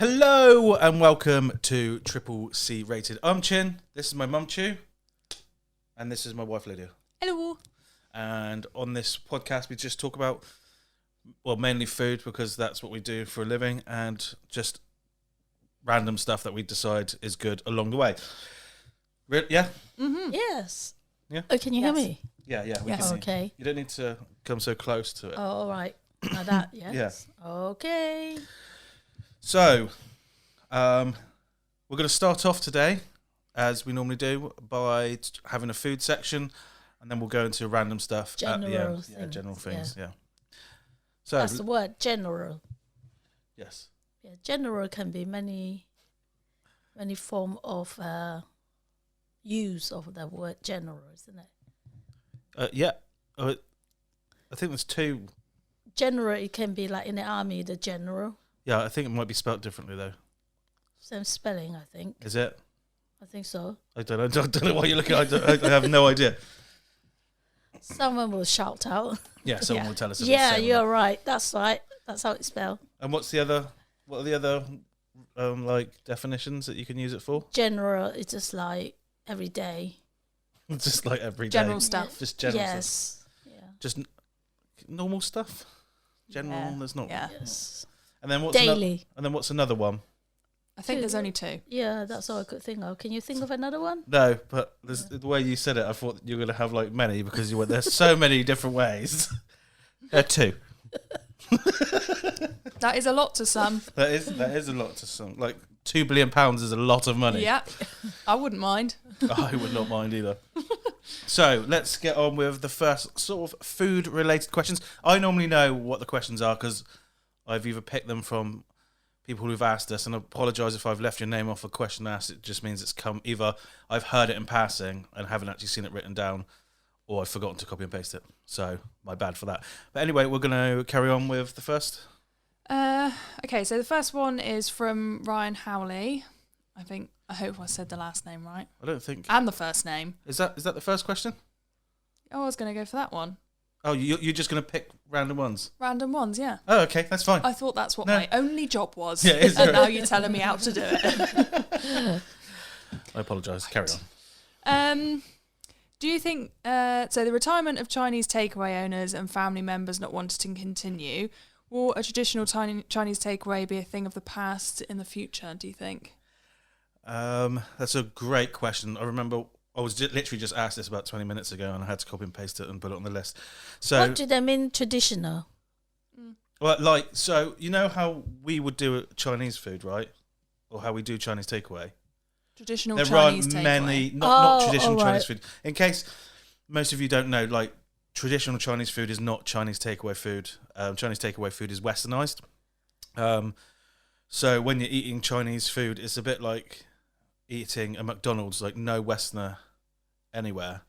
Hello and welcome to Triple C Rated. I'm Chin. This is my mum Choo, and this is my wife Lydia. Hello. And on this podcast, we just talk about, well, mainly food because that's what we do for a living, and just random stuff that we decide is good along the way. Yeah, Mm-hmm. Yes. Yeah. Oh, can you hear Yes. me? yeah. We Yes. can. Okay. You don't need to come so close to it. Oh, all right. Now that, yes. Okay. So, we're going to start off today, as we normally do, by having a food section, and then we'll go into random stuff at the General end. Yeah, things, general things, yeah. So, That's the word, general. yes. Yeah, general can be many form of use of the word general, isn't it? Yeah. I think there's two. General, it can be like in the army, the general. Yeah, I think it might be spelt differently, though. Same spelling, I think. Is it? I think so. I don't know. I don't know what you're looking at. I have no idea. Someone will shout out. Yeah, someone will tell us. If it's Yeah, same or you're not. right. That's right. That's how it's spelled. And what are the other like definitions that you can use it for? General is just like every day. Just like every day. General stuff. Just general stuff. Yes. Yeah. Just normal stuff. General. Yeah. There's not. Yeah. Yes. And then what's Daily. what's another one? I think there's only two. Yeah, that's all I could think of. Can you think of another one? No, but the way you said it, I thought you were going to have like many because you went. There's so many different ways. Two. That is a lot to some. That is a lot to some. Like £2 billion is a lot of money. Yeah. I wouldn't mind. I would not mind either. So let's get on with the first sort of food-related questions. I normally know what the questions are because I've either picked them from people who've asked us, and I apologise if I've left your name off a question asked. It just means it's come either I've heard it in passing and haven't actually seen it written down, or I've forgotten to copy and paste it. So my bad for that. But anyway, we're going to carry on with the first. Okay, so the first one is from Ryan Howley. I hope I said the last name right. I don't think... And the first name. Is that the first question? Oh, I was going to go for that one. Oh, you're just going to pick random ones? Random ones, yeah. Oh, okay, that's fine. I thought that's what No. my only job was. Yeah, it is. And now you're telling me how to do it. I apologise. Carry on. Do you think, so the retirement of Chinese takeaway owners and family members not wanting to continue, will a traditional Chinese takeaway be a thing of the past in the future, do you think? That's a great question. I remember I was literally just asked this about 20 minutes ago, and I had to copy and paste it and put it on the list. So, What do they mean traditional? well, so you know how we would do Chinese food, right? Or how we do Chinese takeaway. Traditional There Chinese aren't takeaway. many, not traditional all right. Chinese food. In case most of you don't know, like traditional Chinese food is not Chinese takeaway food. Chinese takeaway food is westernized. So when you're eating Chinese food, it's a bit like eating a McDonald's, like no Westerner anywhere.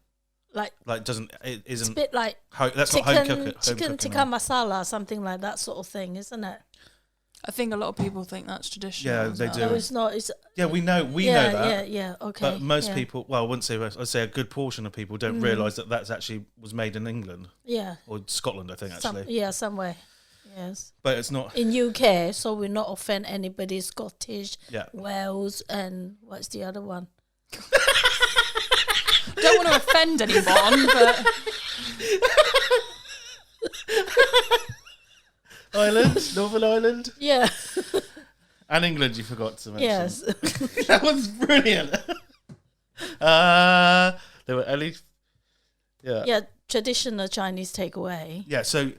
Like isn't It's a bit like that's not home cooking. chicken tikka masala, something like that sort of thing, isn't it? I think a lot of people think that's traditional. Yeah, as they well. do. No, it's not. It's Yeah, we know that. Yeah, okay. But most yeah. people, well, I wouldn't say most, I'd say a good portion of people don't realise that that's actually was made in England Yeah. or Scotland, I think, actually. Somewhere. Yes. But it's not. In UK, so we not offend anybody. Scottish, Yeah. Wales, and what's the other one? Don't want to offend anyone, but Ireland, Northern Ireland, Yeah. and England. You forgot to mention. Yes. That was brilliant. There were at least. Yeah. Yeah. Traditional Chinese takeaway. Yeah. So,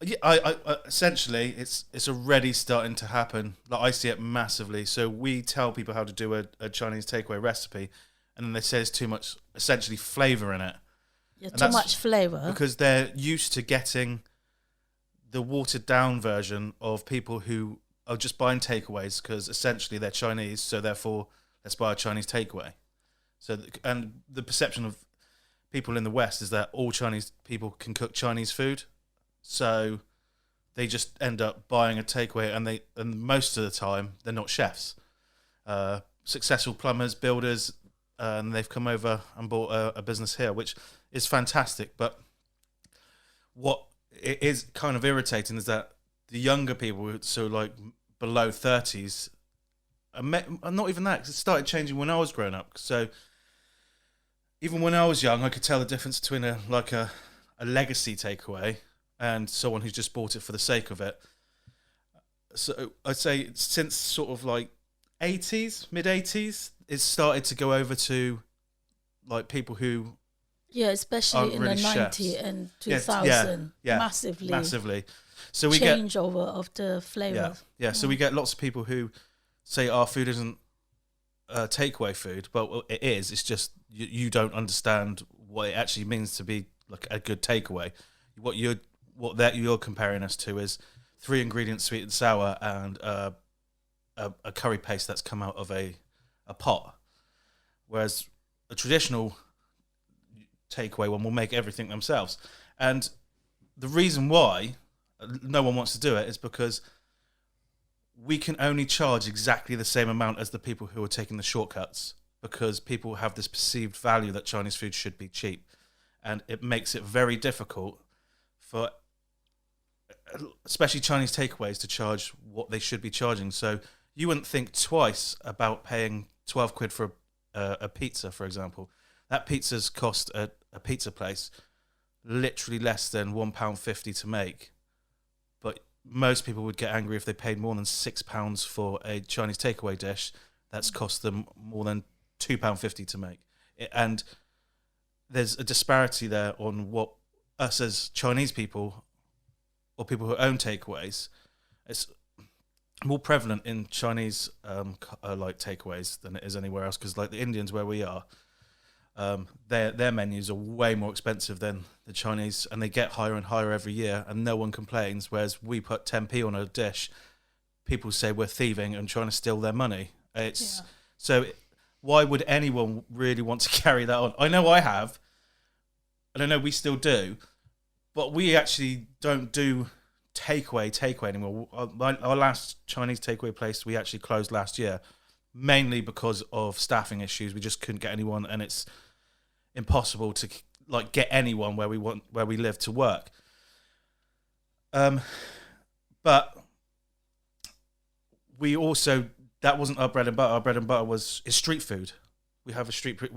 yeah, I essentially, it's already starting to happen. Like I see it massively. So we tell people how to do a Chinese takeaway recipe, and then they say there's too much, essentially, flavour in it. Yeah, And too that's much flavour. because they're used to getting the watered down version of people who are just buying takeaways because essentially they're Chinese, so therefore let's buy a Chinese takeaway. So and the perception of people in the West is that all Chinese people can cook Chinese food, so they just end up buying a takeaway, and most of the time they're not chefs. Successful plumbers, builders, and they've come over and bought a business here, which is fantastic. But what it is kind of irritating is that the younger people, so like below 30s. And not even that, 'cause it started changing when I was growing up. So even when I was young, I could tell the difference between a legacy takeaway and someone who's just bought it for the sake of it. So I'd say since sort of like 80s, mid 80s, it's started to go over to like people who especially in really the 90s chefs. and 2000, Yeah, massively. So we Changeover of the flavors. So we get lots of people who say our food isn't takeaway food, but it is. It's just you don't understand what it actually means to be like a good takeaway. What you're comparing us to is 3 ingredients, sweet and sour, and a curry paste that's come out of a pot, whereas a traditional takeaway one will make everything themselves. And the reason why no one wants to do it is because we can only charge exactly the same amount as the people who are taking the shortcuts, because people have this perceived value that Chinese food should be cheap, and it makes it very difficult for especially Chinese takeaways to charge what they should be charging. So you wouldn't think twice about paying 12 quid for a pizza, for example. That pizza's cost at a pizza place literally less than £1.50 to make. But most people would get angry if they paid more than £6 for a Chinese takeaway dish that's cost them more than £2.50 to make. And there's a disparity there on what us as Chinese people or people who own takeaways, it's more prevalent in Chinese like takeaways than it is anywhere else, because like the Indians where we are, their menus are way more expensive than the Chinese, and they get higher and higher every year, and no one complains. Whereas we put 10p on a dish, people say we're thieving and trying to steal their money. So why would anyone really want to carry that on? I know I have, and I know we still do, but we actually don't do takeaway anymore. Our last Chinese takeaway place we actually closed last year, mainly because of staffing issues. We just couldn't get anyone, and it's impossible to like get anyone where we live to work. But we also, that wasn't our bread and butter. Our bread and butter is street food. We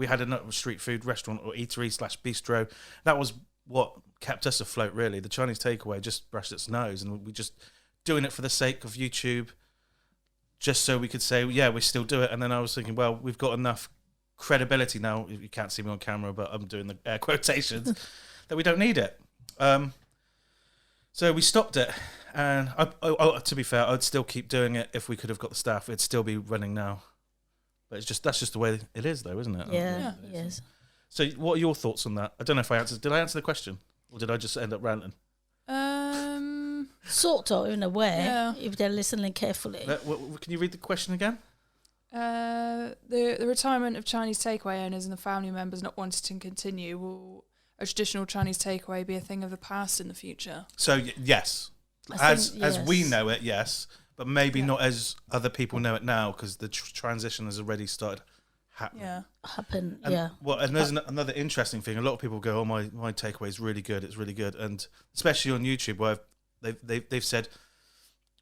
had another street food restaurant or eatery/bistro. That was what kept us afloat, really. The Chinese takeaway just brushed its nose, and we just doing it for the sake of YouTube, just so we could say, yeah, we still do it. And then I was thinking, well, we've got enough credibility now, you can't see me on camera, but I'm doing the air quotations, that we don't need it. So we stopped it. And to be fair, I'd still keep doing it if we could have got the staff. It'd still be running now. But that's just the way it is, though, isn't it? Yeah, yes. So what are your thoughts on that? I don't know if I answered. Did I answer the question? Or did I just end up ranting? Sort of, in a way, if they're listening carefully. Can you read the question again? The retirement of Chinese takeaway owners and the family members not wanting to continue, will a traditional Chinese takeaway be a thing of the past in the future? So, yes. As we know it, yes. But maybe not as other people know it now, because the transition has already started happening. And there's another interesting thing. A lot of people go, "Oh, my takeaway is really good. It's really good," and especially on YouTube, where they've said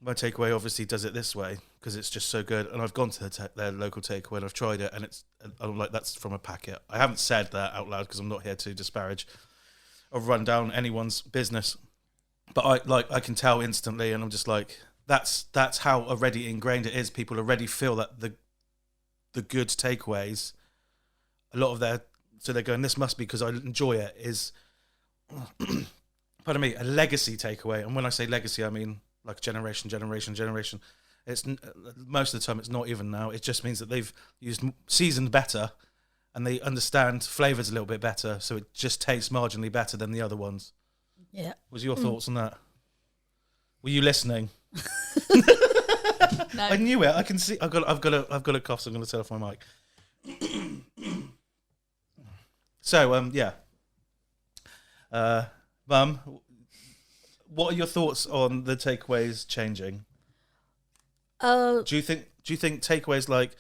my takeaway obviously does it this way because it's just so good. And I've gone to their local takeaway and I've tried it, and I'm like, that's from a packet. I haven't said that out loud because I'm not here to disparage or run down anyone's business, but I can tell instantly, and I'm just like, that's how already ingrained it is. People already feel that the good takeaways, a lot of so they're going, this must be because I enjoy it, is pardon me, a legacy takeaway. And when I say legacy, I mean like generation. It's most of the time it's not even now. It just means that they've seasoned better, and they understand flavors a little bit better, so it just tastes marginally better than the other ones. Yeah. Was your thoughts on that? Were you listening? No. I knew it. I can see. I've got a cough, so I'm going to turn off my mic. So Mum, what are your thoughts on the takeaways changing? Do you think takeaways like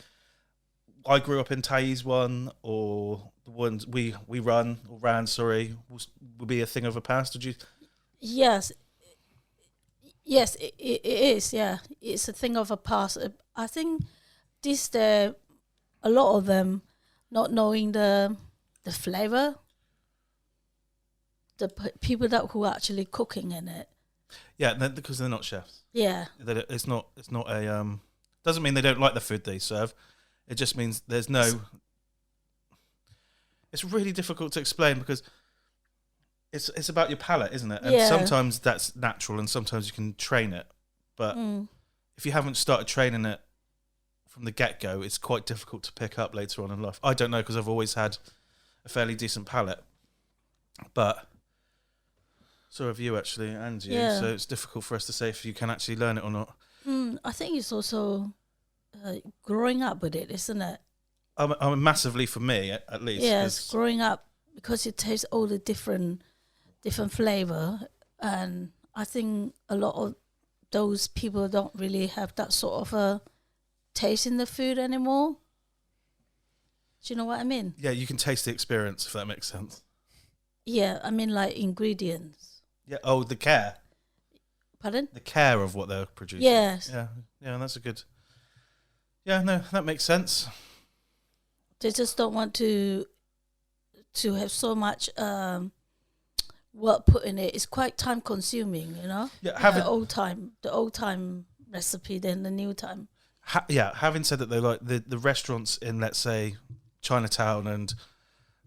I grew up in Thais one, or the ones we ran, will be a thing of the past? Did you? Yes. Yes, it is. Yeah, it's a thing of a past. I think a lot of them not knowing the flavor, people that who are actually cooking in it. Yeah, because they're not chefs. Yeah, It's not a doesn't mean they don't like the food they serve. It just means there's no. It's really difficult to explain because it's about your palate, isn't it? And Yeah. sometimes that's natural, and sometimes you can train it. But if you haven't started training it from the get go, it's quite difficult to pick up later on in life. I don't know because I've always had a fairly decent palate, but so have you actually, and you. Yeah. So it's difficult for us to say if you can actually learn it or not. I think it's also growing up with it, isn't it? I'm massively for me at least. Yes, growing up because you taste all the different flavor, and I think a lot of those people don't really have that sort of a taste in the food anymore. Do you know what I mean? Yeah, you can taste the experience if that makes sense. Yeah, I mean like ingredients. Yeah. Oh, the care. Pardon? The care of what they're producing. Yes. Yeah, that's a good. Yeah, no, that makes sense. They just don't want to have so much work put in it. It's quite time consuming, you know. Yeah, the old time recipe than the new time. Having said that, though, like the restaurants in, let's say, Chinatown, and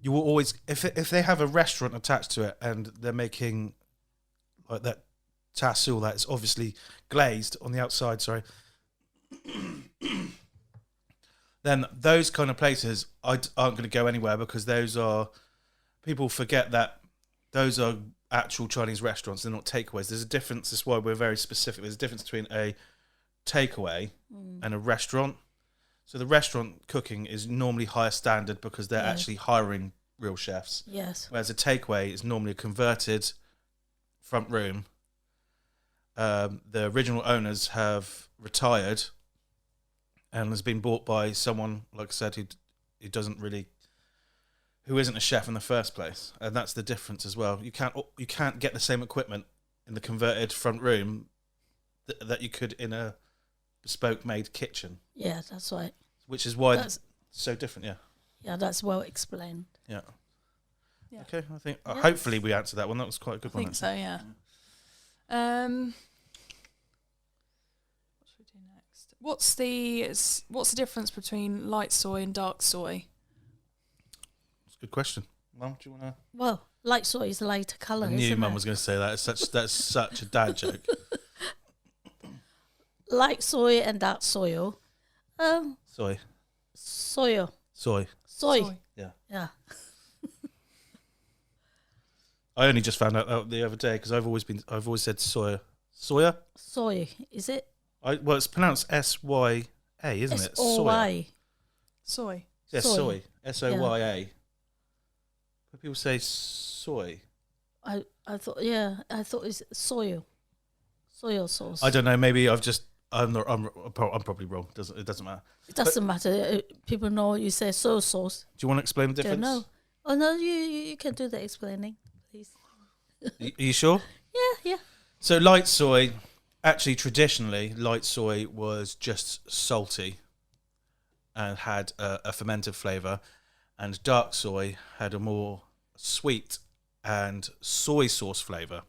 you will always, if they have a restaurant attached to it and they're making like that tassil that is obviously glazed on the outside, sorry, then those kind of places aren't going to go anywhere because those are, people forget that those are actual Chinese restaurants. They're not takeaways. There's a difference. That's why we're very specific. There's a difference between a takeaway and a restaurant. So the restaurant cooking is normally higher standard because they're actually hiring real chefs. Yes. Whereas a takeaway is normally a converted front room. The original owners have retired and has been bought by someone, like I said, who doesn't really, who isn't a chef in the first place, and that's the difference as well. You can't get the same equipment in the converted front room that you could in a bespoke made kitchen. Yeah, that's right. Which is why it's so different. Yeah. Yeah, that's well explained. Yeah. Yeah. Okay, I think hopefully we answered that one. That was quite a good I one. think so, yeah. What should we do next? What's the difference between light soy and dark soy? It's a good question. Mum, do you want to? Well, light soy is a lighter colour. I knew Mum it? was going to say that. That's such a dad joke. Light soy and dark soil. Soy. Soy. Soy. Yeah. Yeah. I only just found out the other day because I've always said soya. Soya? Soy. Is it? Well, it's pronounced SYA, isn't it? S-O-Y. Soy. Yeah, soy. SOYA. Yeah. But people say soy. I thought it's soy. Soy sauce. I don't know. Maybe I'm probably wrong. It doesn't matter. It doesn't matter. People know you say soy sauce. Do you want to explain the Don't difference? know. Oh no, you can do the explaining, please. Are you sure? Yeah. So light soy, actually traditionally, light soy was just salty and had a fermented flavour, and dark soy had a more sweet and soy sauce flavour.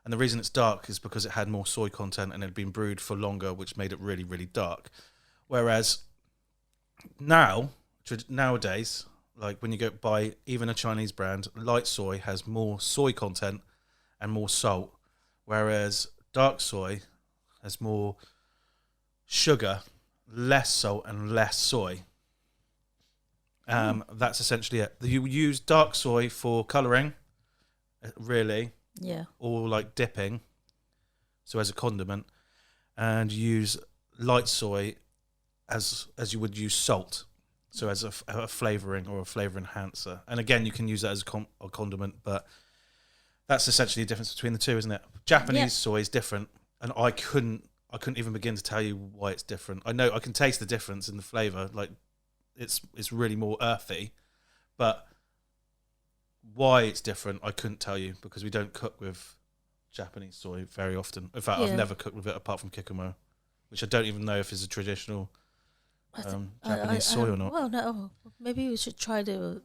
And the reason it's dark is because it had more soy content and it had been brewed for longer, which made it really, really dark. Whereas nowadays, like when you go buy even a Chinese brand, light soy has more soy content and more salt, whereas dark soy has more sugar, less salt and less soy. That's essentially it. You use dark soy for colouring, really. Yeah. Or like dipping, so as a condiment, and use light soy as you would use salt, so as a flavouring or a flavour enhancer. And again, you can use that as a condiment, but that's essentially the difference between the two, isn't it? Japanese soy is different, and I couldn't even begin to tell you why it's different. I know I can taste the difference in the flavour, like it's really more earthy, but why it's different, I couldn't tell you because we don't cook with Japanese soy very often. In fact, I've never cooked with it apart from kikumo, which I don't even know if it's a traditional Japanese soy or not. Well, no, maybe we should try the.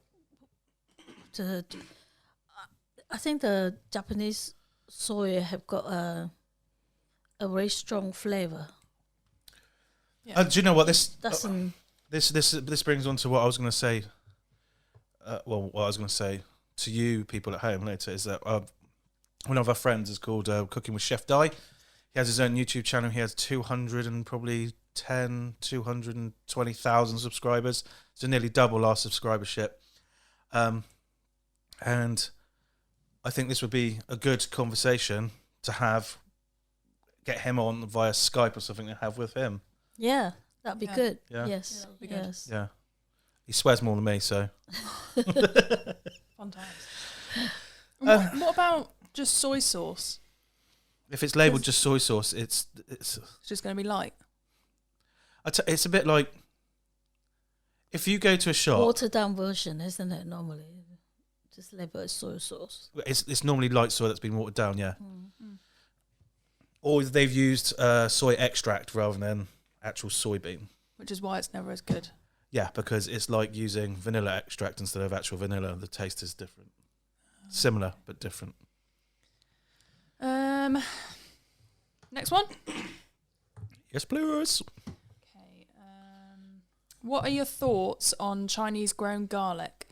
I think the Japanese soy have got a very strong flavor. Yeah. Do you know what this Doesn't this brings on to what I was going to say. What I was going to say to you people at home later is that one of our friends is called Cooking with Chef Dai. He has his own YouTube channel. He has 220,000 subscribers. So nearly double our subscribership. And I think this would be a good conversation to get him on via Skype or something to have with him. Yeah, that'd be good. Yeah. Yes. Yeah, that'd be good. Yes. Yeah. He swears more than me, so. Fun times. What about just soy sauce? If it's labelled just soy sauce, it's It's just going to be light. it's a bit like if you go to a shop. Watered down version, isn't it? Normally, just label it soy sauce. It's normally light soy that's been watered down, yeah. Mm. Or they've used soy extract rather than actual soybean. Which is why it's never as good. Yeah, because it's like using vanilla extract instead of actual vanilla. The taste is different. Similar, but different. Next one. Yes, please. Okay. What are your thoughts on Chinese grown garlic?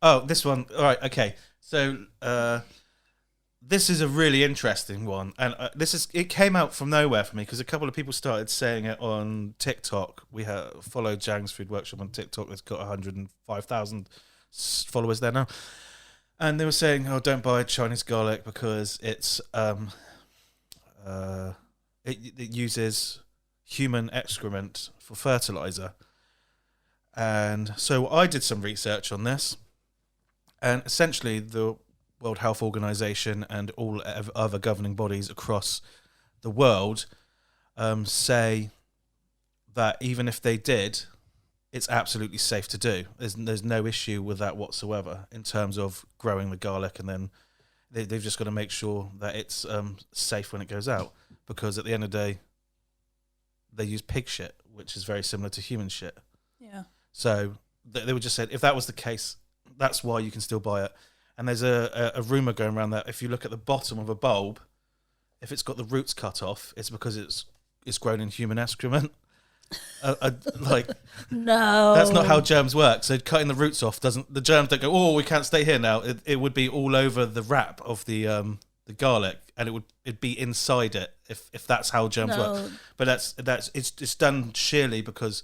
Oh, this one. All right, okay. So this is a really interesting one. And it came out from nowhere for me because a couple of people started saying it on TikTok. We followed Jang's Food Workshop on TikTok. It's got 105,000 followers there now. And they were saying, "Oh, don't buy Chinese garlic because it uses human excrement for fertilizer." And so I did some research on this, and essentially the World Health Organization and all other governing bodies across the world say that even if they did, it's absolutely safe to do. There's no issue with that whatsoever in terms of growing the garlic, and then they've just got to make sure that it's safe when it goes out, because at the end of the day, they use pig shit, which is very similar to human shit. Yeah. So they were just said if that was the case, that's why you can still buy it. And there's a rumor going around that if you look at the bottom of a bulb, if it's got the roots cut off, it's because it's grown in human excrement. Like No, that's not how germs work. So cutting the roots off the germs don't go, oh, we can't stay here now. It would be all over the wrap of the garlic, and it'd be inside it if that's how germs work. But it's done sheerly because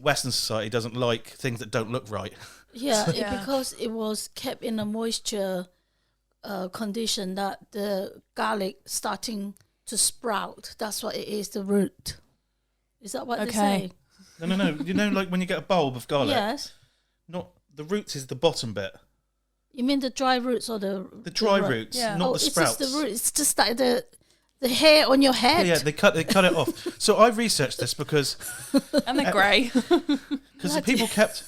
Western society doesn't like things that don't look right. Yeah, Yeah. because it was kept in a moisture condition that the garlic starting to sprout. That's what it is, the root. Is that what they say? No. You know, like when you get a bulb of garlic, Yes. not the roots is the bottom bit. You mean the dry roots or the dry root? roots, Yeah. not the It's sprouts. just the root. It's just like the hair on your head. Yeah, they cut it off. So I researched this because And they're grey. the people kept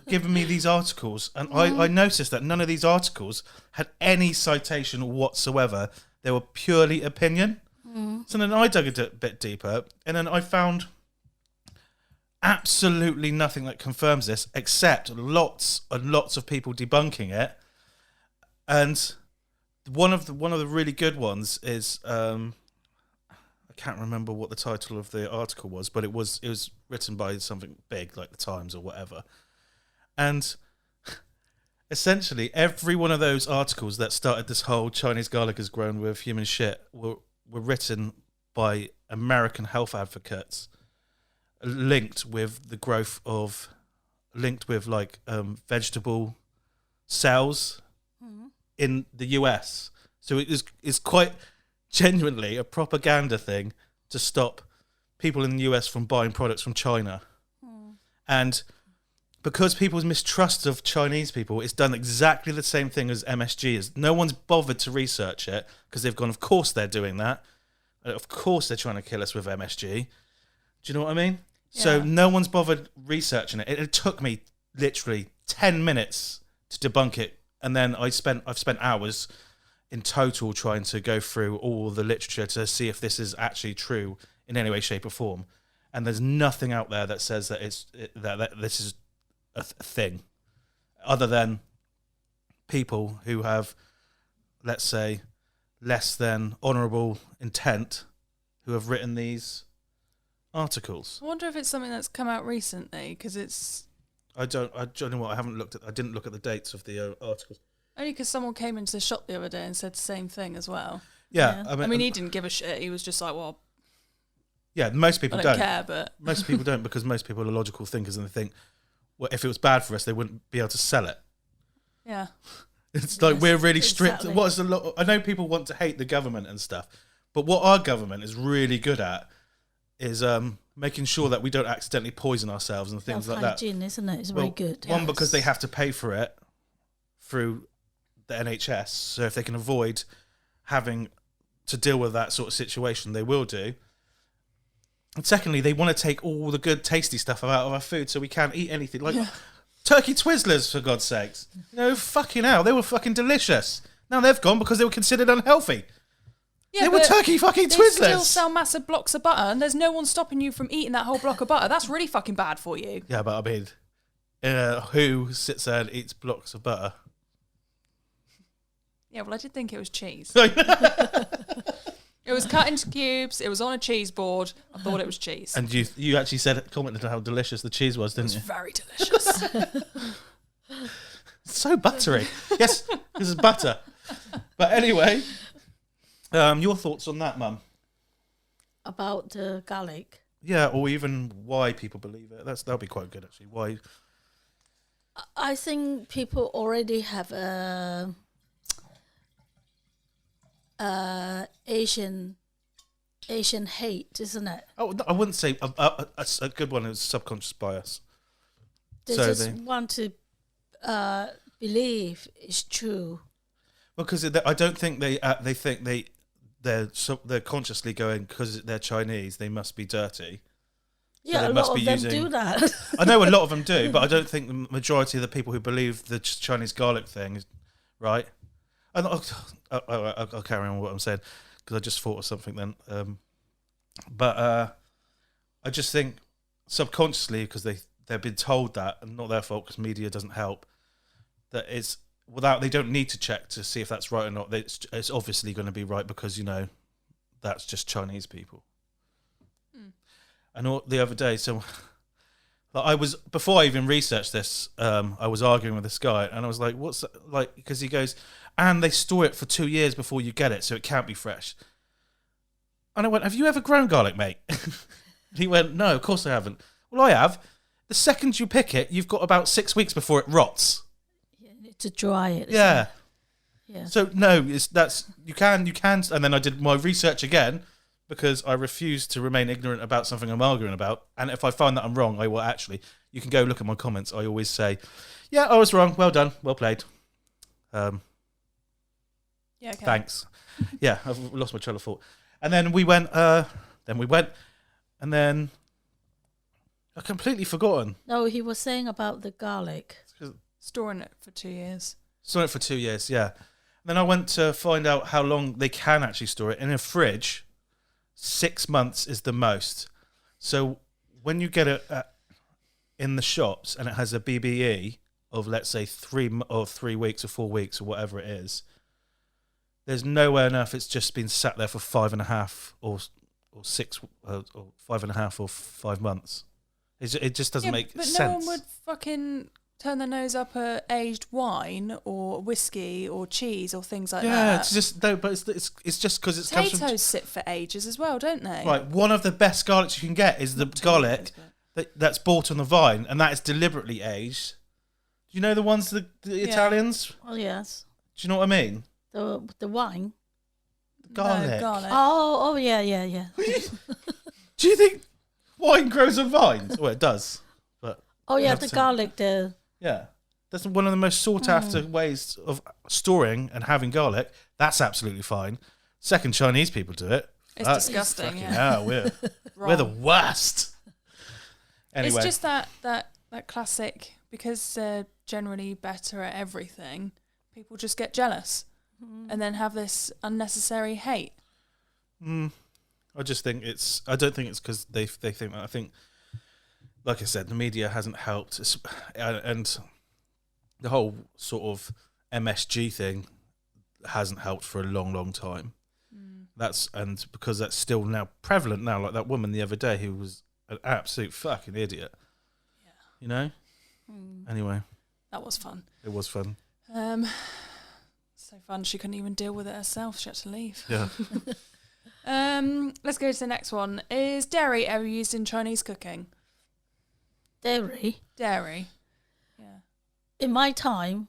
giving me these articles, and I noticed that none of these articles had any citation whatsoever. They were purely opinion. So then I dug a bit deeper, and then I found absolutely nothing that confirms this, except lots and lots of people debunking it. And one of the really good ones is I can't remember what the title of the article was, but it was written by something big like the Times or whatever. And essentially every one of those articles that started this whole Chinese garlic is grown with human shit were written by American health advocates linked with vegetable cells in the US. So it's quite genuinely a propaganda thing to stop people in the US from buying products from China. And because people's mistrust of Chinese people, it's done exactly the same thing as MSG is. No one's bothered to research it because they've gone, of course they're doing that. Of course they're trying to kill us with MSG. Do you know what I mean? Yeah. So no one's bothered researching it. It took me literally 10 minutes to debunk it. And then I've spent hours in total trying to go through all the literature to see if this is actually true in any way, shape, or form. And there's nothing out there that says that that this is a thing, other than people who have, let's say, less than honourable intent, who have written these articles. I wonder if it's something that's come out recently, because it's... I don't know what, I didn't look at the dates of the articles. Only because someone came into the shop the other day and said the same thing as well. Yeah. I mean, he didn't give a shit. He was just like, well... Yeah, most people don't care, but... Most people don't, because most people are logical thinkers and they think, well, if it was bad for us, they wouldn't be able to sell it. Yeah. It's like we're really strict. Exactly. What is a lot? I know people want to hate the government and stuff, but what our government is really good at is making sure that we don't accidentally poison ourselves and things like that. Hygiene, isn't it? It's very good. One, because they have to pay for it through the NHS, so if they can avoid having to deal with that sort of situation, they will do. And secondly, they want to take all the good, tasty stuff out of our food, so we can't eat anything like. Yeah. Turkey Twizzlers, for God's sakes. No, fucking hell. They were fucking delicious. Now they've gone because they were considered unhealthy. Yeah, they were turkey fucking Twizzlers. They still sell massive blocks of butter, and there's no one stopping you from eating that whole block of butter. That's really fucking bad for you. Yeah, but I mean, who sits there and eats blocks of butter? Yeah, well, I did think it was cheese. It was cut into cubes. It was on a cheese board. I thought it was cheese. And you actually commented on how delicious the cheese was, didn't you? It was very delicious. It's so buttery. Yes, this is butter. But anyway, your thoughts on that, Mum? About the garlic? Yeah, or even why people believe it. That'll be quite good, actually. Why? I think people already have Asian hate, isn't it? Oh, I wouldn't say a good one is subconscious bias. They just want to believe it's true. Well, because I don't think they think they're consciously going, because they're Chinese, they must be dirty. Yeah, a lot of them do that. I know a lot of them do, but I don't think the majority of the people who believe the Chinese garlic thing is right. And I'll carry on what I'm saying, because I just thought of something then. But I just think subconsciously, because they've been told that, and not their fault because media doesn't help, that it's they don't need to check to see if that's right or not. It's obviously going to be right because, that's just Chinese people. And the other day, so before I even researched this, I was arguing with this guy, and I was like, what's that? Like, because he goes, and they store it for 2 years before you get it, so it can't be fresh. And I went, have you ever grown garlic, mate? He went, no, of course I haven't. Well, I have. The second you pick it, you've got about 6 weeks before it rots. You need to dry it. Yeah. Yeah. So no, you can, and then I did my research again, because I refuse to remain ignorant about something I'm arguing about. And if I find that I'm wrong, I will actually. You can go look at my comments. I always say, yeah, I was wrong. Well done. Well played. Yeah, okay. Thanks. Yeah, I've lost my trail of thought. And then we went, and then I've completely forgotten. No, he was saying about the garlic. Storing it for 2 years. Storing it for 2 years, yeah. And then I went to find out how long they can actually store it. In a fridge, 6 months is the most. So when you get it in the shops and it has a BBE of, let's say, 3 weeks or 4 weeks or whatever it is, there's nowhere enough it's just been sat there for 5.5 or 6 or 5.5 or 5 months. It just doesn't make sense. But no one would fucking turn their nose up at aged wine or whiskey or cheese or things like that. Yeah, it's just no, but it's just because it's potatoes sit for ages as well, don't they? Right, one of the best garlics you can get is the garlic that's bought on the vine, and that is deliberately aged. Do you know the ones the Italians? Oh yes. Do you know what I mean? The wine. Garlic. No, garlic. Oh yeah. Do you think wine grows on vines? Well, it does. But oh yeah, the garlic. Yeah, that's one of the most sought after ways of storing and having garlic. That's absolutely fine. Second, Chinese people do it. It's disgusting. Yeah, we're the worst. Anyway, it's just that classic, because they're generally better at everything. People just get jealous. and then have this unnecessary hate? I just think I don't think it's because they think that. I think, like I said, the media hasn't helped, and the whole sort of MSG thing hasn't helped for a long, long time. And because that's still now prevalent now, like that woman the other day who was an absolute fucking idiot. Yeah. You know? Anyway. That was fun. It was fun. So fun she couldn't even deal with it herself. She had to leave. Yeah. Let's go to the next one. Is dairy ever used in Chinese cooking? Dairy? Dairy. Yeah. In my time,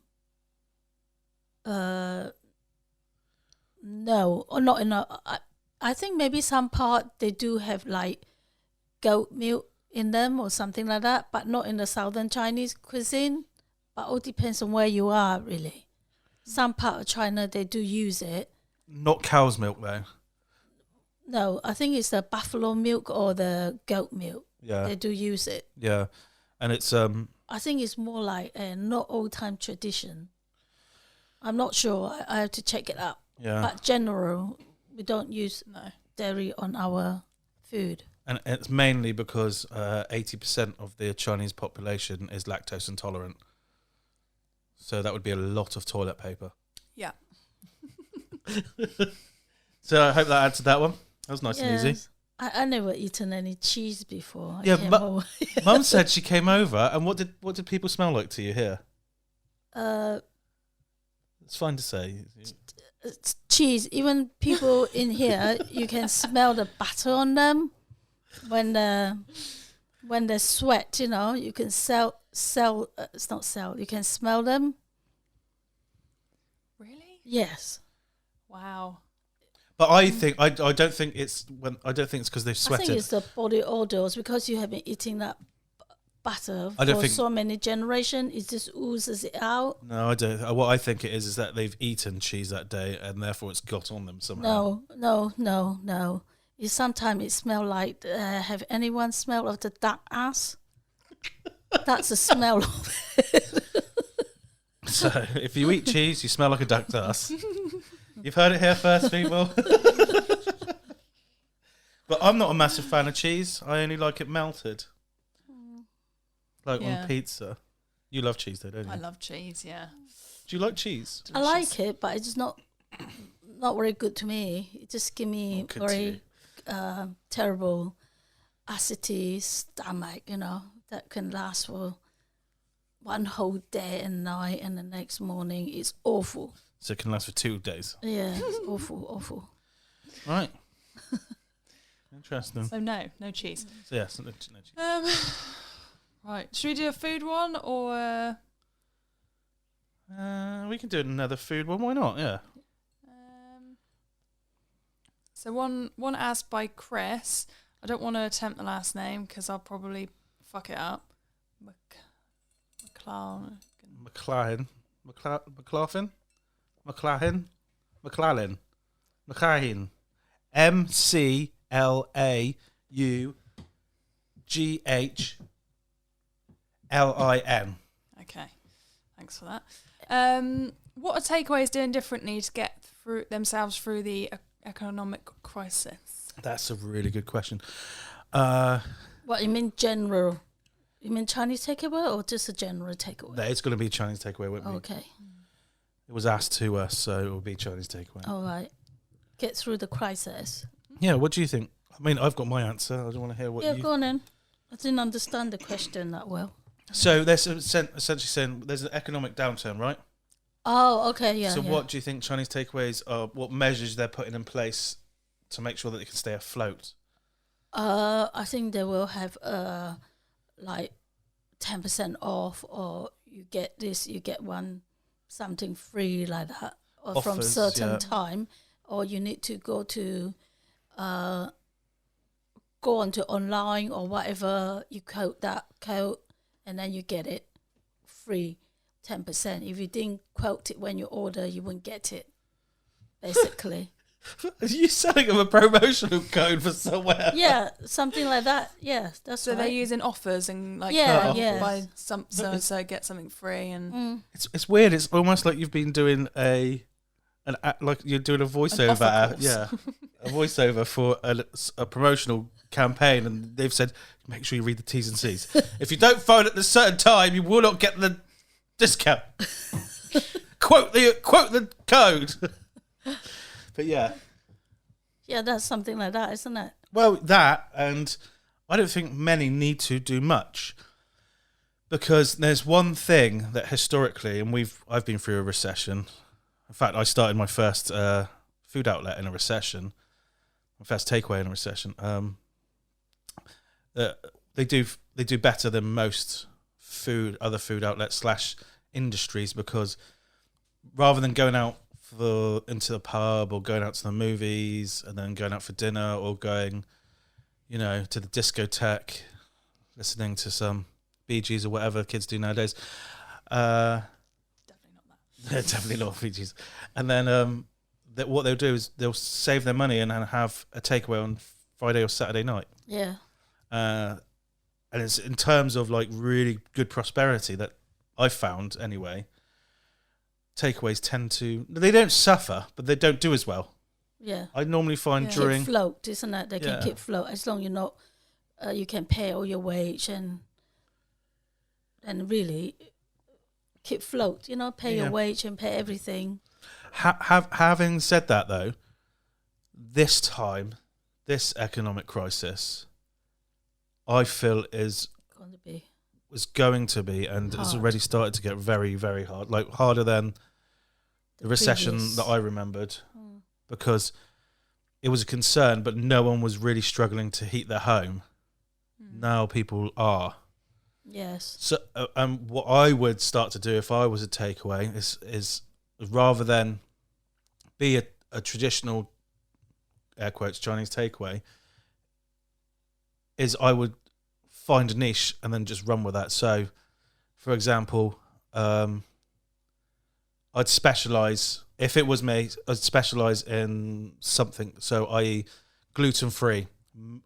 no, or not in I think maybe some part they do have like goat milk in them or something like that, but not in the southern Chinese cuisine. But all depends on where you are, really. Some part of China they do use it. Not cow's milk though. No, I think it's the buffalo milk or the goat milk. Yeah, they do use it. Yeah, and it's I think it's more like a not old time tradition. I'm not sure. I have to check it out. Yeah. But general, we don't use dairy on our food. And it's mainly because 80% of the Chinese population is lactose intolerant. So that would be a lot of toilet paper. Yeah. So I hope that answered that one. That was nice and easy. I never eaten any cheese before. Mum said she came over, and what did people smell like to you here? It's fine to say. It's cheese. Even people in here, you can smell the butter on them when they sweat. You know, you can it's not sell. You can smell them. Really? Yes. Wow. But I think I don't think it's because they've sweated. I think it's the body odors because you have been eating that butter for so many generations. It just oozes it out. No, I don't. What I think it is that they've eaten cheese that day and therefore it's got on them somehow. No. Sometimes it smells like. Have anyone smelled of the duck ass? That's the smell of it. So if you eat cheese, you smell like a duck's ass. You've heard it here first, people. But I'm not a massive fan of cheese. I only like it melted. Like on pizza. You love cheese though, don't you? I love cheese, yeah. Do you like cheese? Delicious. I like it, but it's not very good to me. It just gives me very terrible acidity stomach, you know, that can last for one whole day and night, and the next morning it's awful. So it can last for 2 days. Yeah, it's awful. Right. Interesting. So no cheese. So yes, no cheese. Right. Should we do a food one or? We can do another food one. Why not? Yeah. So one asked by Chris. I don't want to attempt the last name because I'll probably fuck it up. McLaren. McLaughlin. Okay, thanks for that. What are takeaways doing differently to get themselves through the economic crisis? That's a really good question. What you mean general? You mean Chinese takeaway or just a general takeaway? No, it's going to be Chinese takeaway, won't it? Okay. It was asked to us, so it will be Chinese takeaway. All right. Get through the crisis. Yeah, what do you think? I mean, I've got my answer. I just want to hear what you... Yeah, go on then. I didn't understand the question that well. So they're essentially saying there's an economic downturn, right? Oh, okay, yeah. So what do you think Chinese takeaways are, what measures they're putting in place to make sure that they can stay afloat? I think they will have like 10% off, or you get this, you get something free like that, or offers, from certain time, or you need to go onto online or whatever, you code that code and then you get it free 10%. If you didn't quote it when you order, you wouldn't get it, basically. Are you selling them a promotional code for somewhere? Yeah, something like that. Yeah, that's so right. they're using offers and like buy so get something free and it's weird. It's almost like you've been doing a like you're doing a An voiceover, offer course. a voiceover for a promotional campaign, and they've said make sure you read the T's and C's. If you don't phone at a certain time, you will not get the discount. quote the code. But yeah, that's something like that, isn't it? well, that, and I don't think many need to do much, because there's one thing that historically, and I've been through a recession. In fact, I started my first food outlet in a recession, my first takeaway in a recession. They do better than most other food outlets / industries, because rather than going out into the pub or going out to the movies and then going out for dinner or going, to the discotheque, listening to some Bee Gees or whatever kids do nowadays. Definitely not that. Definitely not Bee Gees. And then what they'll do is they'll save their money and have a takeaway on Friday or Saturday night. Yeah. And it's in terms of like really good prosperity that I've found anyway. Takeaways they don't suffer, but they don't do as well. Yeah. I normally find Keep during float, isn't it? They can keep float as long as you're not, you can pay all your wage and really keep float. Pay your wage and pay everything. Having said that, though, this economic crisis, I feel was going to be, and hard. has already started to get very, very hard, like harder than the recession previous. that I remembered, because it was a concern, but no one was really struggling to heat their home. Now people are. Yes. So, what I would start to do if I was a takeaway is rather than be a traditional, air quotes, Chinese takeaway, is I would find a niche and then just run with that. So, for example, I'd specialise, if it was me, I'd specialise in something, so i.e. gluten-free.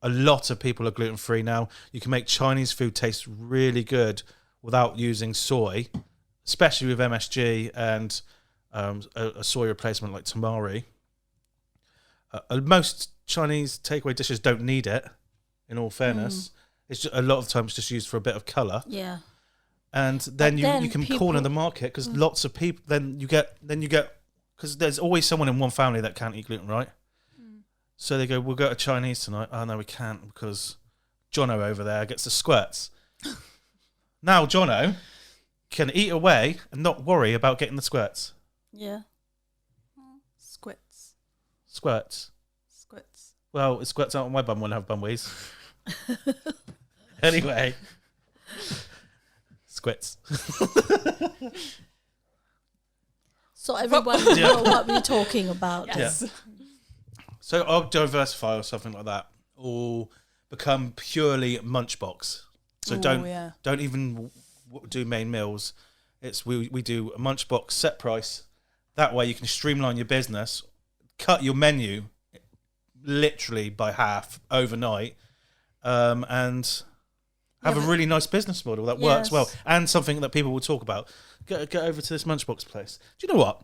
A lot of people are gluten-free now. You can make Chinese food taste really good without using soy, especially with MSG and a soy replacement like tamari. Most Chinese takeaway dishes don't need it, in all fairness. It's just, a lot of the time it's just used for a bit of colour. Yeah. And then you can corner the market, because lots of people, then you get because there's always someone in one family that can't eat gluten, right? So they go, we'll go to Chinese tonight. Oh, no, we can't, because Jono over there gets the squirts. Now Jono can eat away and not worry about getting the squirts. Yeah. Squirts. Squirts. Squirts. Well, it squirts out on my bum when I have bum wheeze. Anyway. Squirts. So everyone will know what we're talking about. Yes. Yeah. So I'll diversify or something like that, or become purely munchbox. So don't even do main meals. It's we do a munchbox set price. That way you can streamline your business, cut your menu literally by half overnight, and have a really nice business model that works well, and something that people will talk about. Get over to this munchbox place. Do you know what?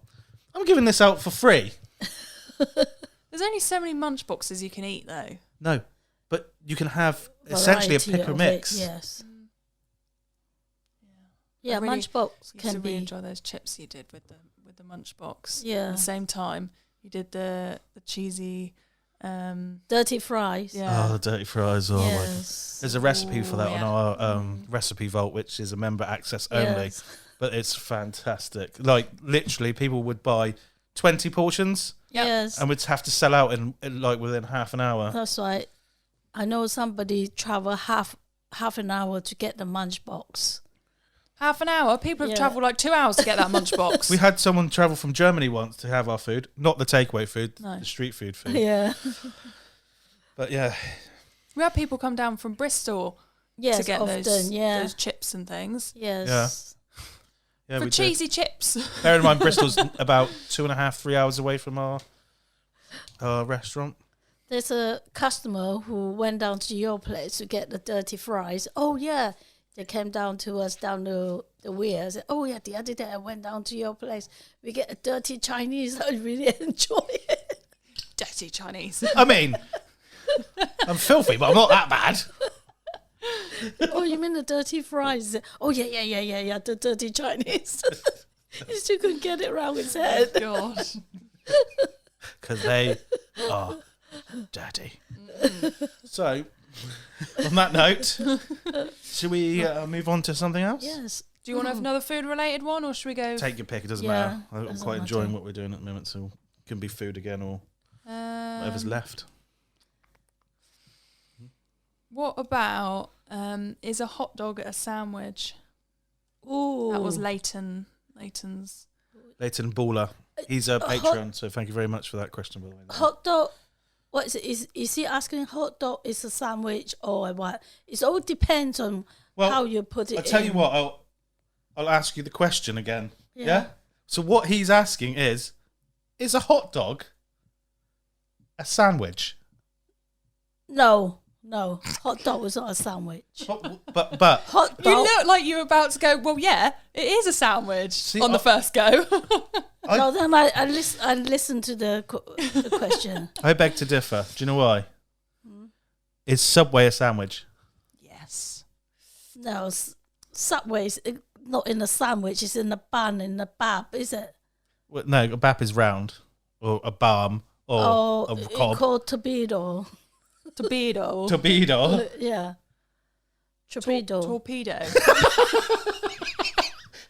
I'm giving this out for free. There's only so many munch boxes you can eat, though. No, but you can have essentially a pick or mix. Yes. I Yeah, really munchbox can can really be. enjoy those chips you did with the munch box. Yeah. At the same time, you did the cheesy. Dirty fries. Yeah. Oh, the dirty fries. Oh, Yes. there's a recipe for that Ooh, on our recipe vault, which is a member access only. Yes. But it's fantastic. Like, literally, people would buy 20 portions Yep. Yes. and would have to sell out in like within half an hour. That's right. I know somebody travel half an hour to get the munch box. Half an hour? People have travelled like 2 hours to get that munch box. We had someone travel from Germany once to have our food, not the takeaway food, No. the street food. Yeah. But yeah, We had people come down from Bristol Yes, to get often. those chips and things. Yes. yeah, For we cheesy chips. did. Bear in mind, Bristol's about 2.5, 3 hours away from our restaurant. There's a customer who went down to your place to get the dirty fries. Oh, yeah. They came down to us down the weir. I said, "Oh yeah, the other day I went down to your place. We get a dirty Chinese. I really enjoy it." Dirty Chinese. I mean, I'm filthy, but I'm not that bad. Oh, you mean the dirty fries? Oh yeah, the dirty Chinese. He still couldn't get it around his head. God. Because they are dirty. So, on that note, should we move on to something else? Yes. Do you want to have another food-related one, or should we go? Take your pick. It doesn't Yeah, matter. I'm doesn't quite enjoying matter. what we're doing at the moment, so it can be food again or whatever's left. What about is a hot dog a sandwich? Ooh. That was Leighton's. Leighton Baller. He's a hot- Patreon, so thank you very much for that question, by the way. Hot dog. What is it? Is he asking hot dog is a sandwich or what? It all depends on how you put it. I'll tell you in. what, I'll ask you the question again. Yeah? So what he's asking is a hot dog a sandwich? No. Hot dog was not a sandwich. But Hot dog. You look like you were about to go. Well, yeah, it is a sandwich. See, on the first go. No, then I listened to the question. I beg to differ. Do you know why? Is Subway a sandwich? Yes. No, Subway's not in a sandwich. It's in a bun, in a bab, is it? Well, no, a bap is round, or a barm, or a cob. Called torpedo. Torpedo. Torpedo. Yeah. Torpedo. Torpedo.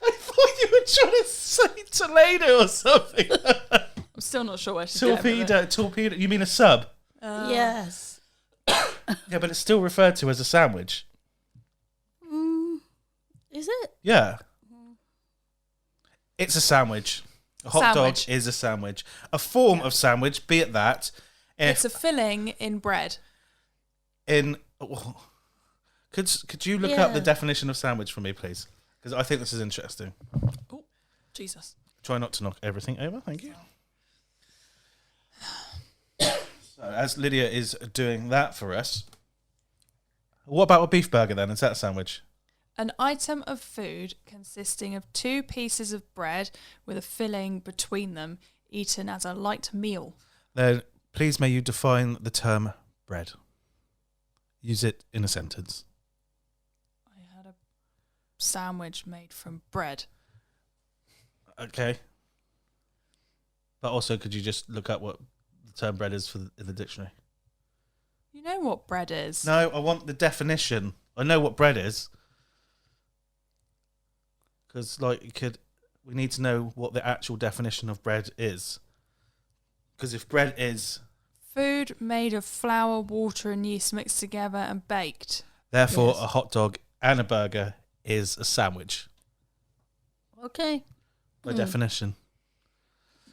I thought you were trying to say Toledo or something. I'm still not sure where she's going with it. Torpedo. You mean a sub? Yes. Yeah, but it's still referred to as a sandwich. Is it? Yeah. It's a sandwich. A hot Sandwich. dog is a sandwich. A form of sandwich, be it that. It's a filling in bread. Could you look up the Yeah. definition of sandwich for me, please? Because I think this is interesting. Oh, Jesus. Try not to knock everything over. Thank you. So, as Lydia is doing that for us, what about a beef burger then? Is that a sandwich? An item of food consisting of 2 pieces of bread with a filling between them, eaten as a light meal. Then please may you define the term bread. Use it in a sentence. I had a sandwich made from bread. Okay. But also, could you just look up what the term bread is in the dictionary? You know what bread is? No, I want the definition. I know what bread is. Because, we need to know what the actual definition of bread is. Because if bread is... Food made of flour, water and yeast mixed together and baked. Therefore, Yes. a hot dog and a burger is a sandwich. Okay. By definition.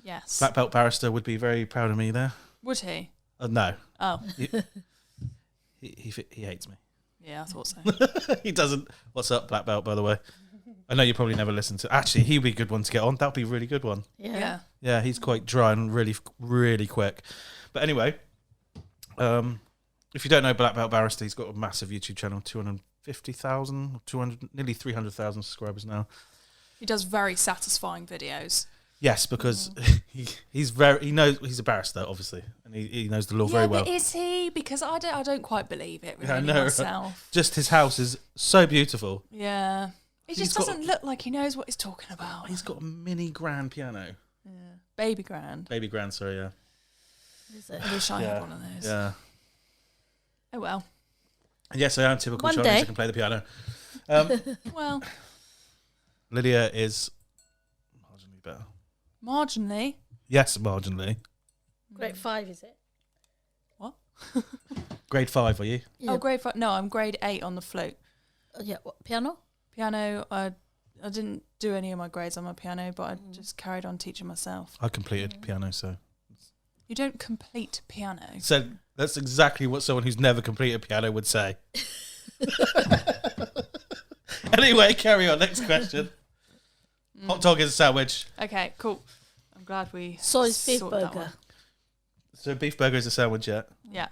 Yes. Black belt barrister would be very proud of me there. Would he? No. Oh, He hates me. yeah, I thought so. He doesn't. What's up, black belt, by the way? I know you probably never listened to... Actually, he'd be a good one to get on. That would be a really good one. Yeah. Yeah, he's quite dry and really, really quick. But anyway, if you don't know Black Belt Barrister, he's got a massive YouTube channel, 250,000, nearly 300,000 subscribers now. He does very satisfying videos. Yes, because he's a barrister, obviously, and he knows the law very well. But is he? Because I don't quite believe it really Yeah, I know. myself. Just his house is so beautiful. Yeah. He He's just got- doesn't look like he knows what he's talking about. He's got a mini grand piano. Yeah. Baby grand. Baby grand, sorry, yeah. Is it? I wish I had one of those. Yeah. Oh well. Yes, I am typical One Chinese. day. I can play the piano. Well, Lydia is marginally better. marginally. Yes, marginally. Grade 5, is it? What? Grade 5, are you? Yeah. Oh, grade 5. No, I'm grade 8 on the flute. Yeah. What, piano? Piano, I didn't do any of my grades on my piano, but I just carried on teaching myself. I completed piano, so. You don't complete piano. So that's exactly what someone who's never completed piano would say. Anyway, carry on. Next question. Hot dog is a sandwich. Okay, cool. I'm glad we So it's beef sorted that burger. one. So beef burger is a sandwich, yeah? Yeah.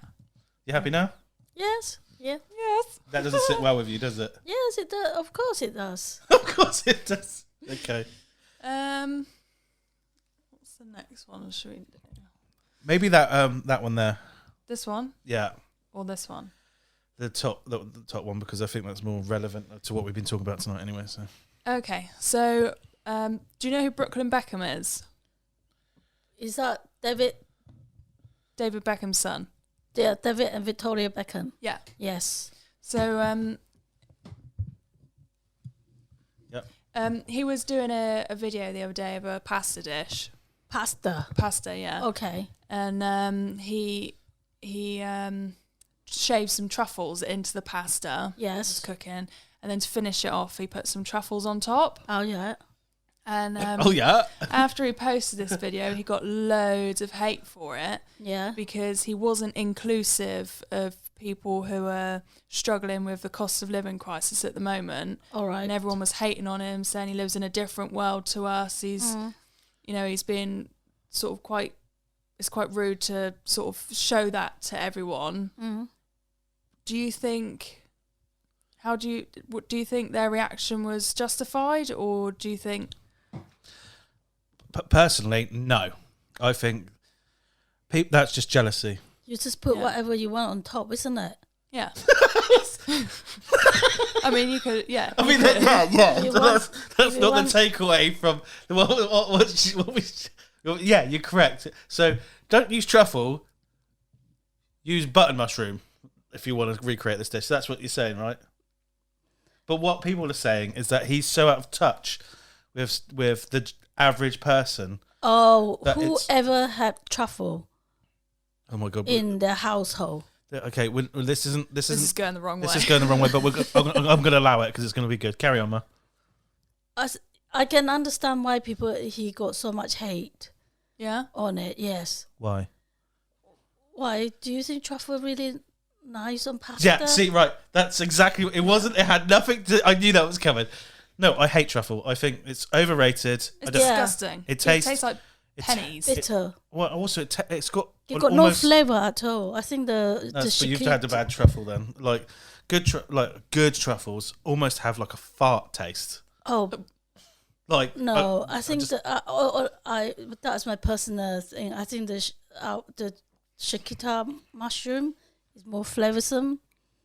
You happy now? Yes. Yeah. Yes. That doesn't sit well with you, does it? Yes, it does. Of course it does. Of course it does. Okay. What's the next one? Should we do? Maybe that one there. This one Yeah. or this one? The top one, because I think that's more relevant to what we've been talking about tonight anyway. So. Okay. So, do you know who Brooklyn Beckham is? Is that David Beckham's son. Yeah, David and Victoria Beckham. Yeah. Yes. So, Yep. He was doing a video the other day of a pasta dish. Pasta. Pasta, yeah. Okay. And he shaved some truffles into the pasta. Yes. He was cooking, and then to finish it off, he put some truffles on top. Oh yeah. And oh yeah. after he posted this video, he got loads of hate for it. Yeah. Because he wasn't inclusive of people who are struggling with the cost of living crisis at the moment. All right. And everyone was hating on him, saying he lives in a different world to us. He's, he's been sort of it's quite rude to sort of show that to everyone. Do you think, do you think their reaction was justified, or do you think? Personally, no. I think that's just jealousy. You just put whatever you want on top, isn't it? Yeah. I mean, you could, yeah. I mean, yeah. You So want- that's you not want- the takeaway from what we. Yeah, you're correct. So don't use truffle. Use button mushroom if you want to recreate this dish. That's what you're saying, right? But what people are saying is that he's so out of touch with the average person. Oh, That it's- whoever had truffle Oh my god! in their household. Okay, this isn't. This is going the wrong way. This is going the wrong way, but I'm going to allow it because it's going to be good. Carry on, Ma. I can understand why he got so much hate Yeah. on it. Yes. Why? Why do you think truffle really nice on pasta? Yeah, see, right. That's exactly what it wasn't. It had nothing to. I knew that was coming. No, I hate truffle. I think it's overrated. It's I don't- disgusting. It tastes like pennies. bitter. Well, also it's got. You an got almost, no flavour at all. I think the But you've had a bad truffle then. Like good truffles almost have like a fart taste. Oh Like no, I think that's my personal thing. I think the shikita mushroom is more flavoursome.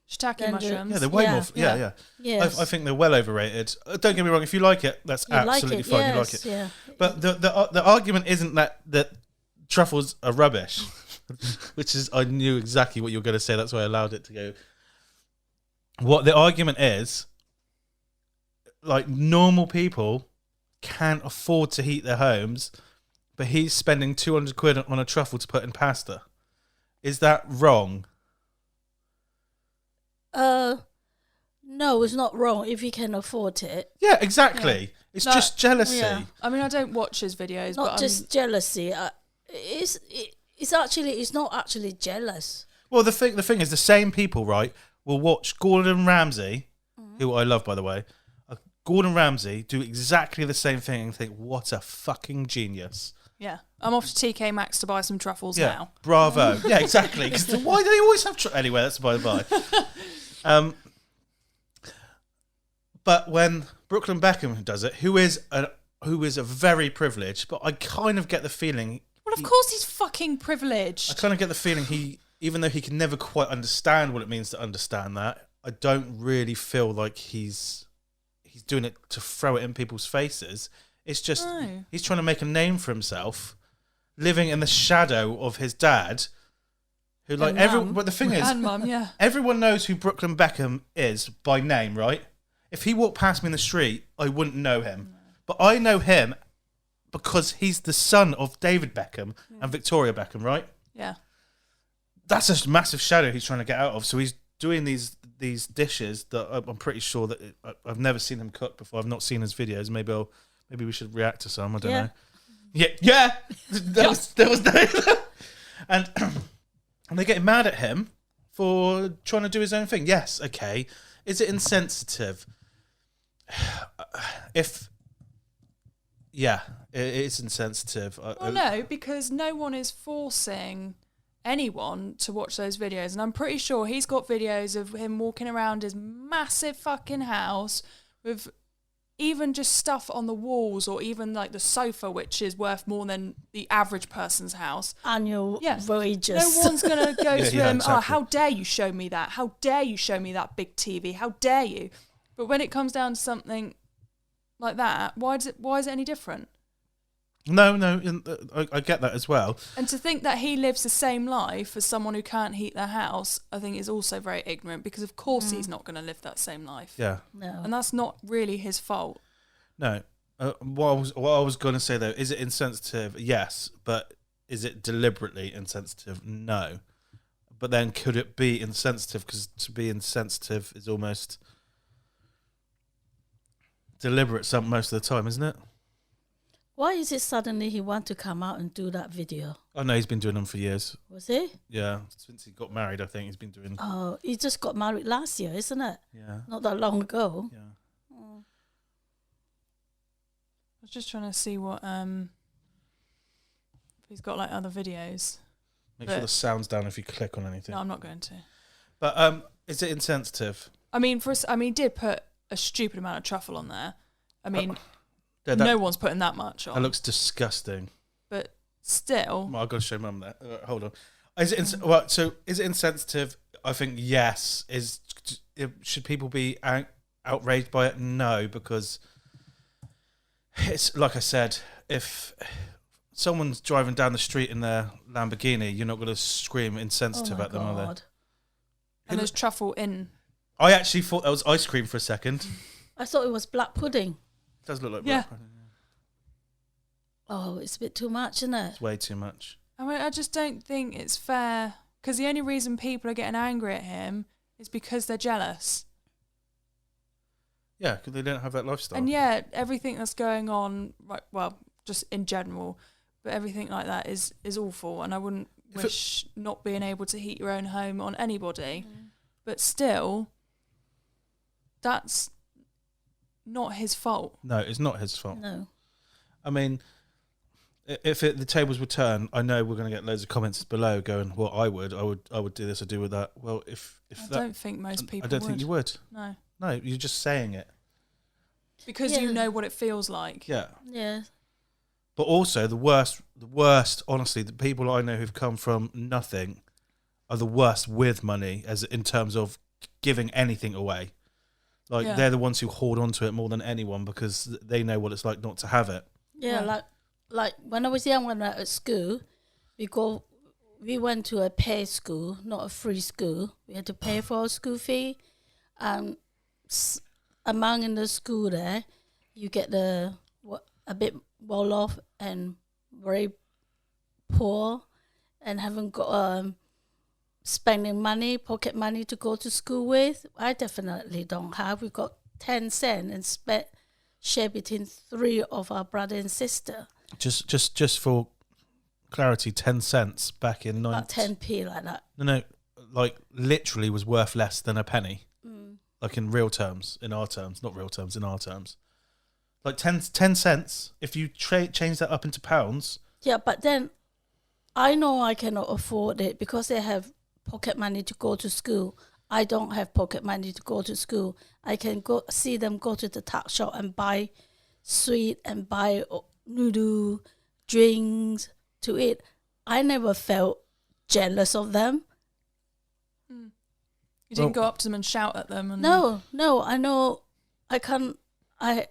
Shiitake Then mushrooms. yeah, they're way Yeah. more. Yeah. Yes, I think they're well overrated. Don't get me wrong. If you like it, that's you like absolutely it. fine. Yes, You like it. Yeah. But the argument isn't that truffles are rubbish, which is I knew exactly what you were going to say. That's why I allowed it to go. What the argument is, like normal people can't afford to heat their homes, but he's spending 200 quid on a truffle to put in pasta. Is that wrong? No, it's not wrong if you can afford it. Yeah, exactly. Yeah. It's No, just jealousy. yeah. I mean, I don't watch his videos, Not but just jealousy. It's not actually jealous. Well, the thing is, the same people, right, will watch Gordon Ramsay, who I love, by the way. Gordon Ramsay do exactly the same thing and think, what a fucking genius. yeah, I'm off to TK Maxx to buy some truffles Yeah, now. bravo. Yeah, exactly. 'Cause why do they always have anyway? That's by the by. But when Brooklyn Beckham does it, who is a very privileged, but I kind of get the feeling. Well, of course he's fucking privileged. I kind of get the feeling even though he can never quite understand what it means to understand that, I don't really feel like he's doing it to throw it in people's faces. It's just he's trying to make a name for himself, living in the shadow of his dad, who like everyone. But the thing is, And mum, yeah. everyone knows who Brooklyn Beckham is by name, right? If he walked past me in the street, I wouldn't know him. But I know him because he's the son of David Beckham and Victoria Beckham, right? Yeah. That's a massive shadow he's trying to get out of. So he's doing these dishes that I'm pretty sure that I've never seen him cook before. I've not seen his videos. Maybe we should react to some. I don't know. Yeah. There was no. And they're getting mad at him for trying to do his own thing. Yes, okay. Is it insensitive? It is insensitive. Well, no, because no one is forcing anyone to watch those videos. And I'm pretty sure he's got videos of him walking around his massive fucking house with even just stuff on the walls, or even like the sofa, which is worth more than the average person's house. Annual Yeah. wages. No one's going to go to him, exactly. oh, how dare you show me that? How dare you show me that big TV? How dare you? But when it comes down to something like that, why is it any different? No, I get that as well. And to think that he lives the same life as someone who can't heat their house, I think is also very ignorant, because of course he's not going to live that same life. Yeah. No. And that's not really his fault. No. What I was going to say, though, is it insensitive? Yes. But is it deliberately insensitive? No. But then could it be insensitive? Because to be insensitive is almost deliberate most of the time, isn't it? Why is it suddenly he want to come out and do that video? I know he's been doing them for years. Was he? Yeah. Since he got married, I think he's been doing... Oh, he just got married last year, isn't it? Yeah. Not that long ago. Yeah. Oh. I was just trying to see what if he's got like other videos. Make sure the sound's down if you click on anything. No, I'm not going to. But is it insensitive? I mean, he did put a stupid amount of truffle on there. I mean, Yeah, no one's putting that much on. That looks disgusting. But still, Well, I've got to show Mum that. Hold on. Is it insensitive? I think yes. Should people be outraged by it? No, because it's like I said. If someone's driving down the street in their Lamborghini, you're not going to scream insensitive at them, are they? and there's truffle in. I actually thought that was ice cream for a second. I thought it was black pudding. It does look like Yeah. black. Oh, it's a bit too much, isn't it? It's way too much. I mean, I just don't think it's fair, because the only reason people are getting angry at him is because they're jealous. Yeah, because they don't have that lifestyle. And yeah, everything that's going on, right? Well, just in general, but everything like that is awful, and I wouldn't wish not being able to heat your own home on anybody. But still, that's not his fault. No, it's not his fault. No. I mean, if the tables were turned, I know we're going to get loads of comments below going, "Well, I would do this, I'd do with that." Well, if I that, don't think most people I don't think you would. No. No, you're just saying it. Because Yeah. you know what it feels like. Yeah. Yeah. But also the worst. Honestly, the people I know who've come from nothing are the worst with money, as in terms of giving anything away. Like Yeah. they're the ones who hold on to it more than anyone because they know what it's like not to have it. Yeah, like when I was young, when I was at school, we went to a paid school, not a free school. We had to pay for our school fee. Among in the school there, you get a bit well off and very poor, and haven't got spending money, pocket money to go to school with. I definitely don't have. We got 10 cents and share between 3 of our brother and sister. Just for clarity, 10 cents back in About 10p like that. No, like literally was worth less than a penny. Like in real terms, in our terms, not real terms, in our terms. Like 10 cents, if you change that up into pounds. Yeah, but then I know I cannot afford it because they have pocket money to go to school. I don't have pocket money to go to school. I can see them go to the tuck shop and buy sweet and buy noodle, drinks to eat. I never felt jealous of them. You didn't go up to them and shout at them. And No, I know I can't. I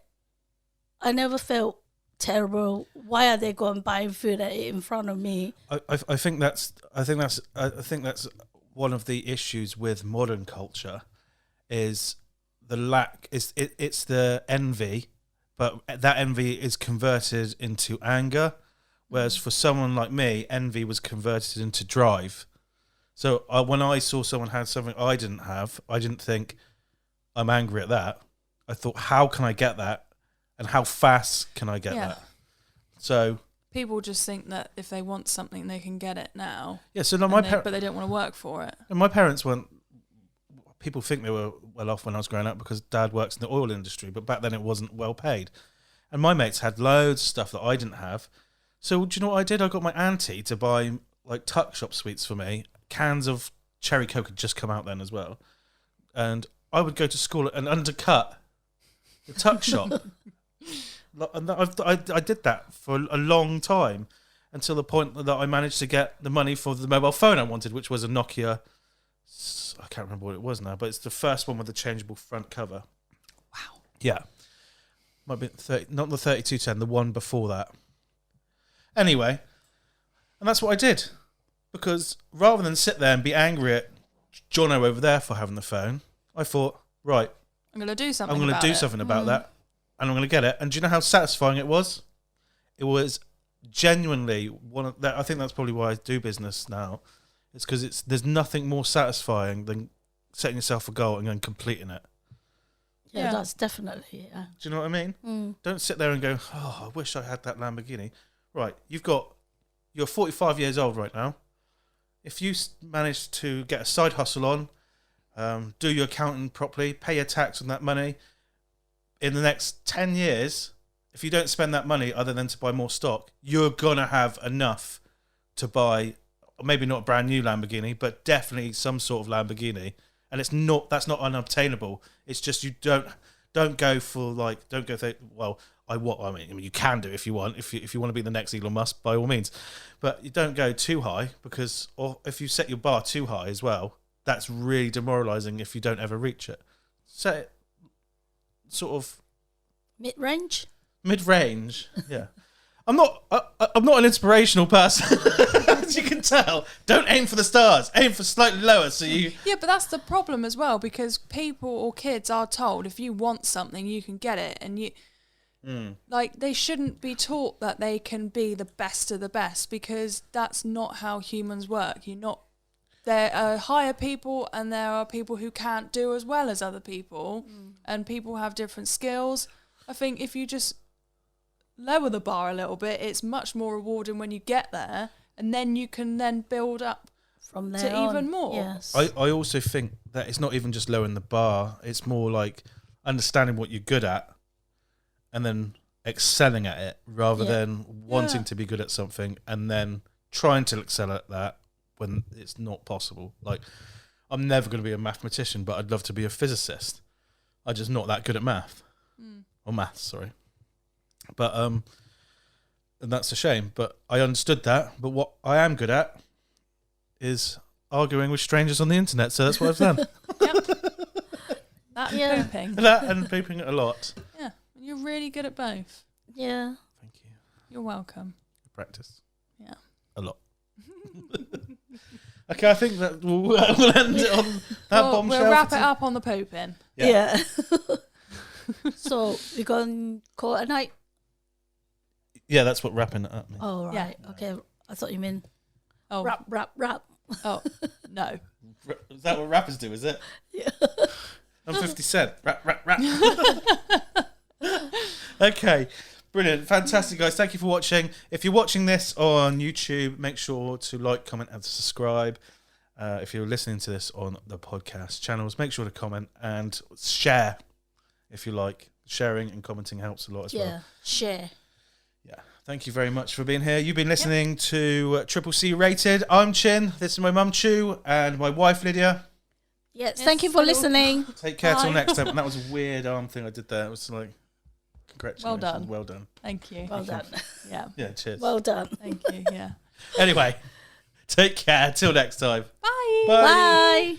never felt terrible. Why are they going buying food and eat in front of me? I think that's one of the issues with modern culture is the lack. It's the envy, but that envy is converted into anger. Whereas for someone like me, envy was converted into drive. So when I saw someone had something I didn't have, I didn't think, I'm angry at that. I thought, how can I get that? And how fast can I get that? So people just think that if they want something, they can get it now. Yeah, so no, but they don't want to work for it. And my parents weren't... People think they were well off when I was growing up because Dad works in the oil industry, but back then it wasn't well paid. And my mates had loads of stuff that I didn't have. So do you know what I did? I got my auntie to buy like tuck shop sweets for me. Cans of cherry Coke had just come out then as well, and I would go to school and undercut the tuck shop. And I did that for a long time until the point that I managed to get the money for the mobile phone I wanted, which was a Nokia. I can't remember what it was now, but it's the first one with the changeable front cover. Wow. Yeah. Might be 30, not the 3210, the one before that. Anyway, and that's what I did. Because rather than sit there and be angry at Jono over there for having the phone, I thought, right, I'm going to do something I'm going to do something about that, and I'm going to get it. And do you know how satisfying it was? It was genuinely one of that. I think that's probably why I do business now. It's because there's nothing more satisfying than setting yourself a goal and then completing it. Yeah, that's definitely, Do you know what I mean? Don't sit there and go, oh, I wish I had that Lamborghini. Right, you're 45 years old right now. If you manage to get a side hustle on, do your accounting properly, pay your tax on that money, in the next 10 years, if you don't spend that money other than to buy more stock, you're going to have enough to buy, maybe not a brand new Lamborghini, but definitely some sort of Lamborghini. And that's not unobtainable. It's just you don't go for like, don't go think, well, I mean you can do if you want. If you want to be the next Elon Musk, by all means. But you don't go too high, because or if you set your bar too high as well, that's really demoralising if you don't ever reach it. Set it sort of mid-range, yeah. I'm not an inspirational person, as you can tell. Don't aim for the stars. Aim for slightly lower, so you... Yeah, but that's the problem as well, because people or kids are told if you want something, you can get it. And like, they shouldn't be taught that they can be the best of the best, because that's not how humans work. There are higher people, and there are people who can't do as well as other people, and people have different skills. I think if you just lower the bar a little bit, it's much more rewarding when you get there, and then you can then build up from there to on. even more. Yes. I also think that it's not even just lowering the bar, it's more like understanding what you're good at and then excelling at it, rather than wanting to be good at something and then trying to excel at that when it's not possible. Like, I'm never going to be a mathematician, but I'd love to be a physicist. I'm just not that good at math. Or maths, sorry. But and that's a shame. But I understood that. But what I am good at is arguing with strangers on the internet. So that's what I've done. That and pooping. That and pooping a lot. Yeah, you're really good at both. Yeah. Thank you. You're welcome. Practice. Yeah. A lot. Okay, I think that we'll end it on that bombshell. We'll wrap it up on the pooping. Yeah. So we're going to call it a night? Yeah, that's what wrapping it up means. Oh, right. Yeah. Okay. I thought you meant Rap. Oh, no. Is that what rappers do, is it? Yeah. I'm 50 Cent. Rap. Okay. Brilliant. Fantastic, guys. Thank you for watching. If you're watching this on YouTube, make sure to like, comment, and subscribe. If you're listening to this on the podcast channels, make sure to comment and share if you like. Sharing and commenting helps a lot as well. Yeah, share. Yeah. Thank you very much for being here. You've been listening to Triple C Rated. I'm Chin. This is my mum, Choo, and my wife, Lydia. Yes, thank you for listening. Take care till Bye. next time. And that was a weird arm thing I did there. It was like, congratulations. Well done. Thank you. Well done. Yeah. Yeah, cheers. Well done. Thank you. Yeah. Anyway, take care. Till next time. Bye. Bye. Bye.